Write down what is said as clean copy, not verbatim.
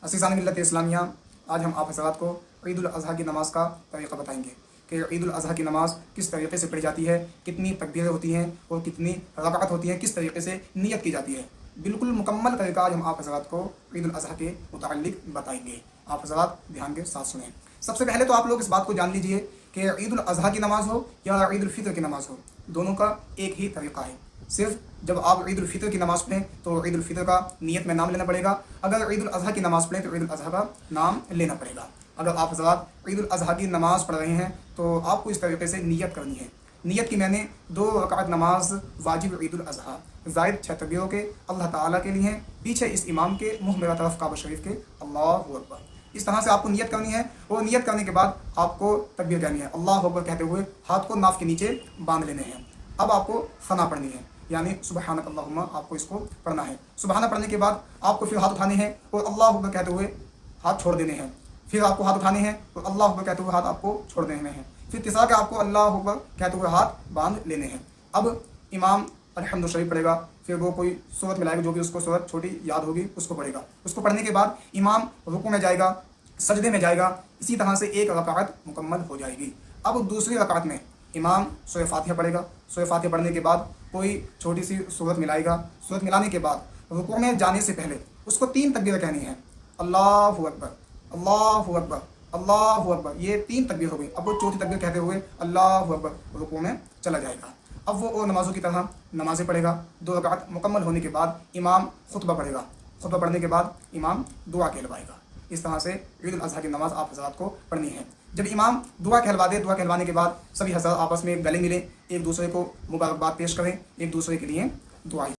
असीसान मिल्लत इस्लामिया, आज हम आप हज़रात को ईद उल अज़हा की नमाज़ का तरीक़ा बताएंगे कि ईद उल अज़हा की नमाज़ किस तरीके से पढ़ी जाती है, कितनी तकबीरें होती हैं और कितनी रकात होती हैं, किस तरीके से नियत की जाती है। बिल्कुल मुकम्मल तरीका आज हम आप हज़रात को ईद उल अज़हा के मुताल्लिक़ बताएंगे। आप हज़रात ध्यान के साथ सुनें। सबसे पहले तो आप लोग इस बात को जान लीजिए कि ईद उल अज़हा की नमाज़ हो या ईद उल फ़ितर की नमाज़ हो, दोनों का एक ही तरीक़ा है। सिर्फ जब आप ईद उल फ़ितर की नमाज़ पढ़ें तो ईद उल फ़ितर का नियत में नाम लेना पड़ेगा। अगर ईद उल अज़हा की नमाज़ पढ़ें तो ईद उल अज़हा का नाम लेना पड़ेगा। अगर आप हज़रात ईद उल अज़हा की नमाज़ पढ़ रहे हैं तो आपको इस तरीके से नियत करनी है। नियत की मैंने 2 रकात नमाज वाजिब ईद उल अज़हा ज़ायद 6 तकबीरों के अल्लाह ताला के लिए हैं, पीछे इस इमाम के मुँह मेरा तरफ काबा शरीफ के अल्लाहु अकबर। इस तरह से आपको नियत करनी है और नियत करने के बाद आपको तकबीर कहनी है। अल्लाहु अकबर कहते हुए हाथ को नाफ के नीचे बांध लेने हैं। अब आपको सना पढ़नी है, यानी सुबहानक अल्लाहुम्मा आपको इसको पढ़ना है। सुबहाना पढ़ने के बाद आपको फिर हाथ उठाने हैं और अल्लाहु अकबर कहते हुए हाथ छोड़ देने हैं। फिर आपको हाथ उठाने हैं और अल्लाहु अकबर कहते हुए हाथ आपको छोड़ देने हैं। फिर तीसरा के आपको अल्लाहु अकबर कहते हुए हाथ बांध लेने हैं। अब इमाम अल्हम्दु शरीफ पढ़ेगा, फिर वो कोई सूरत मिलाएगा, जो भी उसको सूरत छोटी याद होगी उसको पढ़ेगा। उसको पढ़ने के बाद इमाम रुकू में जाएगा, सजदे में जाएगा। इसी तरह से एक रकात मुकम्मल हो जाएगी। अब दूसरी रकात में इमाम सूरह फातिहा पढ़ेगा। सूरह फातिहा पढ़ने के बाद कोई छोटी सी सूरत मिलाएगा। सूरत मिलाने के बाद रुकू में जाने से पहले उसको 3 तकबीरें कहनी है, अल्लाहु अकबर, अल्लाहु अकबर, अल्लाहु अकबर। ये 3 तकबीर हो गई। अब वो चौथी तकबीर कहते हुए अल्लाहु अकबर रुकू में चला जाएगा। अब वो और नमाज़ों की तरह नमाज़ें पढ़ेगा। 2 रकात मुकम्मल होने के बाद इमाम खुतबा पढ़ेगा। खुतबा पढ़ने के बाद इमाम दुआ कहलवाएगा। इस तरह से ईद उल अज़हा की नमाज़ आप हज़रात को पढ़नी है। जब इमाम दुआ कहलवा दे, दुआ कहलवाने के बाद सभी हज़रात आपस में गले मिलें, एक दूसरे को मुबारकबाद पेश करें, एक दूसरे के लिए दुआएं